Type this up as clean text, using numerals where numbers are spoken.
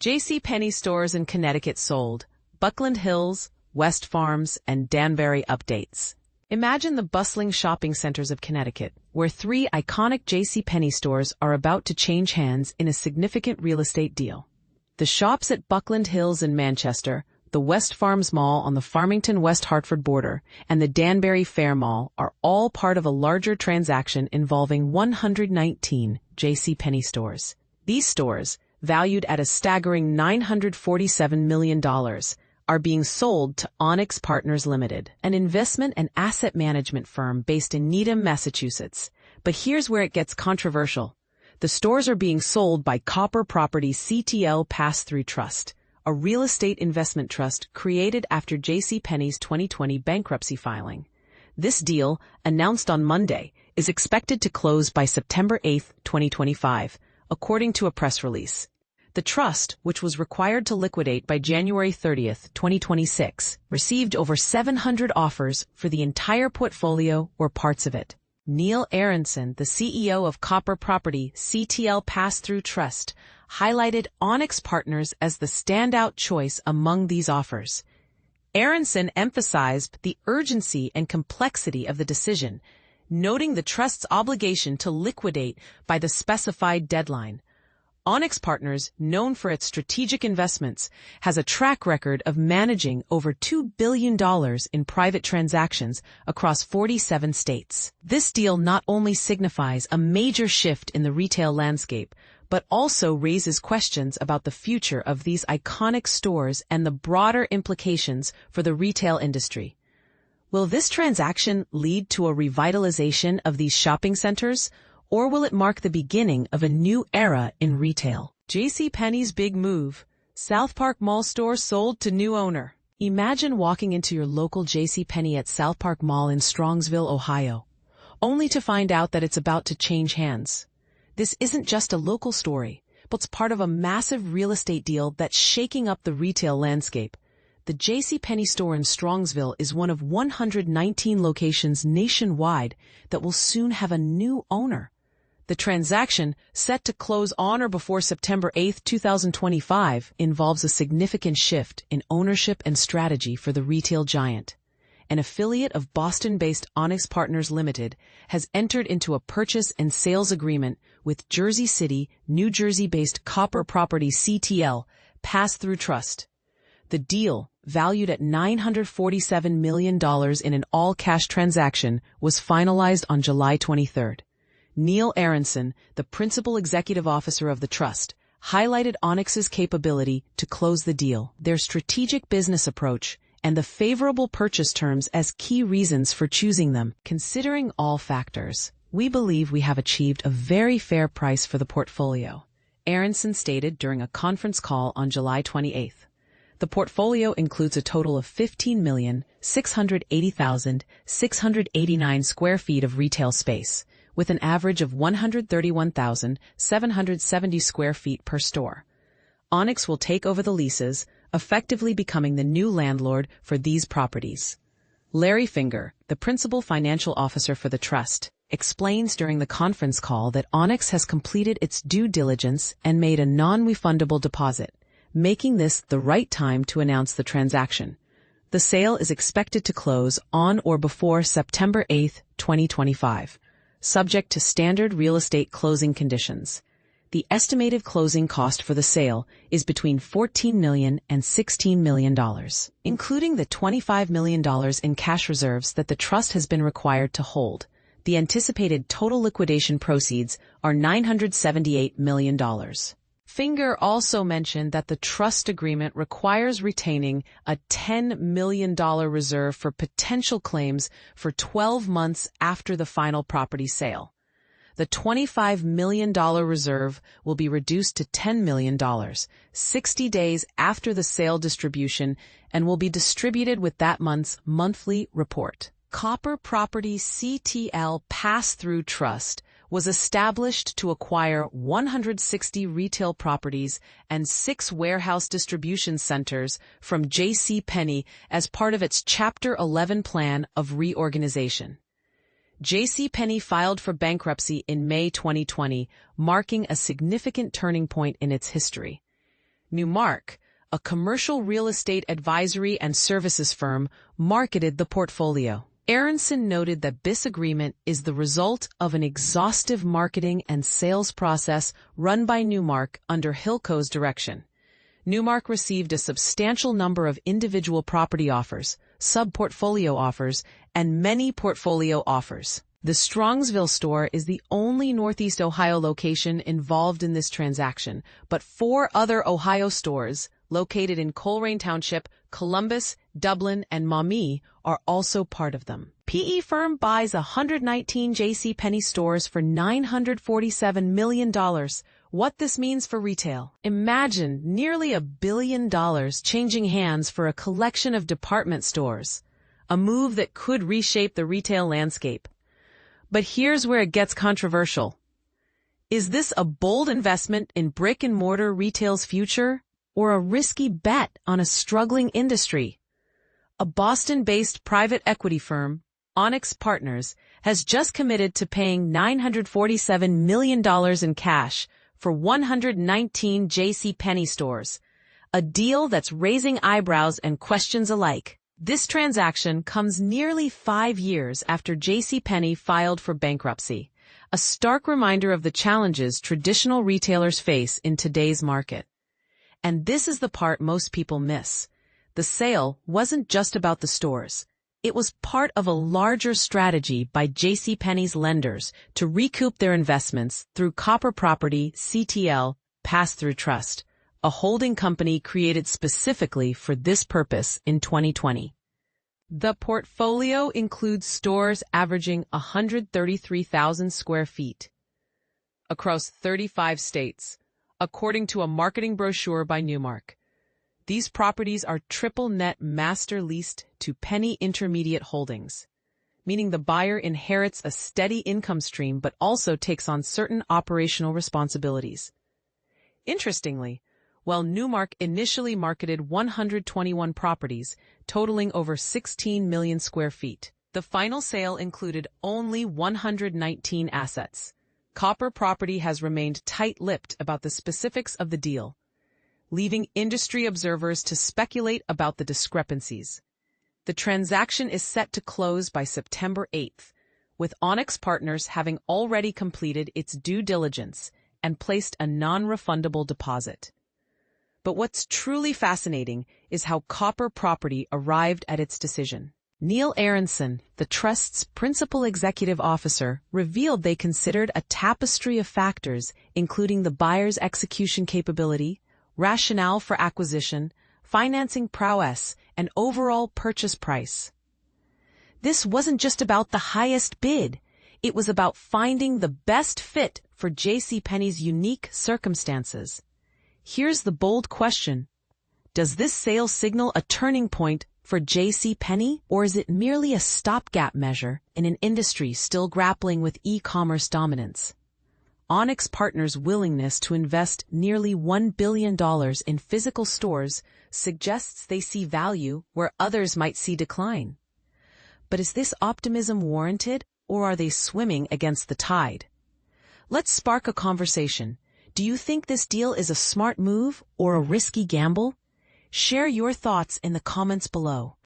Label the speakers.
Speaker 1: JCPenney stores in Connecticut sold. Buckland Hills, Westfarms, and Danbury updates. Imagine the bustling shopping centers of Connecticut, where three iconic JCPenney stores are about to change hands in a significant real estate deal. The shops at Buckland Hills in Manchester, the Westfarms Mall on the Farmington-West Hartford border, and the DanburyFair Mall are all part of a larger transaction involving 119 JCPenney stores. These stores, valued at a staggering $947 million, are being sold to Onyx Partners Limited, an investment and asset management firm based in Needham, Massachusetts. But here's where it gets controversial. The stores are being sold by Copper Property CTL Pass-Through Trust, a real estate investment trust created after JCPenney's 2020 bankruptcy filing. This deal, announced on Monday, is expected to close by September 8, 2025, according to a press release. The trust, which was required to liquidate by January 30, 2026, received over 700 offers for the entire portfolio or parts of it. Neil Aronson, the CEO of Copper Property CTL Pass-Through Trust, highlighted Onyx Partners as the standout choice among these offers. Aronson emphasized the urgency and complexity of the decision, noting the trust's obligation to liquidate by the specified deadline. Onyx Partners, known for its strategic investments, has a track record of managing over $2 billion in private transactions across 47 states. This deal not only signifies a major shift in the retail landscape, but also raises questions about the future of these iconic stores and the broader implications for the retail industry. Will this transaction lead to a revitalization of these shopping centers, or will it mark the beginning of a new era in retail? JCPenney's big move. SouthPark Mall store sold to new owner. Imagine walking into your local JCPenney at SouthPark Mall in Strongsville, Ohio, only to find out that it's about to change hands. This isn't just a local story, but it's part of a massive real estate deal that's shaking up the retail landscape. The JCPenney store in Strongsville is one of 119 locations nationwide that will soon have a new owner. The transaction, set to close on or before September 8, 2025, involves a significant shift in ownership and strategy for the retail giant. An affiliate of Boston-based Onyx Partners Limited has entered into a purchase and sales agreement with Jersey City, New Jersey-based Copper Property CTL Pass-Through Trust. The deal, valued at $947 million in an all-cash transaction, was finalized on July 23. Neil Aronson, the principal executive officer of the trust, highlighted Onyx's capability to close the deal, their strategic business approach, and the favorable purchase terms as key reasons for choosing them. Considering all factors, we believe we have achieved a very fair price for the portfolio, Aronson stated during a conference call on July 28. The portfolio includes a total of 15,680,689 square feet of retail space, with an average of 131,770 square feet per store. Onyx will take over the leases, effectively becoming the new landlord for these properties. Larry Finger, the principal financial officer for the trust, explains during the conference call that Onyx has completed its due diligence and made a non-refundable deposit, making this the right time to announce the transaction. The sale is expected to close on or before September 8, 2025, subject to standard real estate closing conditions. The estimated closing cost for the sale is between $14 million and $16 million, including the $25 million in cash reserves that the trust has been required to hold. The anticipated total liquidation proceeds are $978 million. Finger also mentioned that the trust agreement requires retaining a $10 million reserve for potential claims for 12 months after the final property sale. The $25 million reserve will be reduced to $10 million 60 days after the sale distribution and will be distributed with that month's monthly report. Copper Property CTL Pass-Through Trust was established to acquire 160 retail properties and 6 warehouse distribution centers from JCPenney as part of its Chapter 11 plan of reorganization. JCPenney filed for bankruptcy in May 2020, marking a significant turning point in its history. Newmark, a commercial real estate advisory and services firm, marketed the portfolio. Aronson noted that this agreement is the result of an exhaustive marketing and sales process run by Newmark under Hilco's direction. Newmark received a substantial number of individual property offers, sub-portfolio offers, and many portfolio offers. The Strongsville store is the only Northeast Ohio location involved in this transaction, but 4 other Ohio stores, located in Coleraine Township, Columbus, Dublin, and Maumee, are also part of them. PE firm buys 119 JCPenney stores for $947 million. What this means for retail. Imagine nearly $1 billion changing hands for a collection of department stores, a move that could reshape the retail landscape. But here's where it gets controversial. Is this a bold investment in brick-and-mortar retail's future, or a risky bet on a struggling industry? A Boston-based private equity firm, Onyx Partners, has just committed to paying $947 million in cash for 119 JCPenney stores, a deal that's raising eyebrows and questions alike. This transaction comes nearly 5 years after JCPenney filed for bankruptcy, a stark reminder of the challenges traditional retailers face in today's market. And this is the part most people miss. The sale wasn't just about the stores. It was part of a larger strategy by JCPenney's lenders to recoup their investments through Copper Property CTL Pass-Through Trust, a holding company created specifically for this purpose in 2020. The portfolio includes stores averaging 133,000 square feet across 35 states, according to a marketing brochure by Newmark. These properties are triple-net master leased to Penny Intermediate Holdings, meaning the buyer inherits a steady income stream but also takes on certain operational responsibilities. Interestingly, while Newmark initially marketed 121 properties, totaling over 16 million square feet, the final sale included only 119 assets. Copper Property has remained tight-lipped about the specifics of the deal, leaving industry observers to speculate about the discrepancies. The transaction is set to close by September 8th, with Onyx Partners having already completed its due diligence and placed a non-refundable deposit. But what's truly fascinating is how Copper Property arrived at its decision. Neil Aronson, the trust's principal executive officer, revealed they considered a tapestry of factors, including the buyer's execution capability, rationale for acquisition, financing prowess, and overall purchase price. This wasn't just about the highest bid. It was about finding the best fit for JCPenney's unique circumstances. Here's the bold question. Does this sale signal a turning point for JCPenney, or is it merely a stopgap measure in an industry still grappling with e-commerce dominance? Onyx Partners' willingness to invest nearly $1 billion in physical stores suggests they see value where others might see decline. But is this optimism warranted, or are they swimming against the tide? Let's spark a conversation. Do you think this deal is a smart move or a risky gamble? Share your thoughts in the comments below.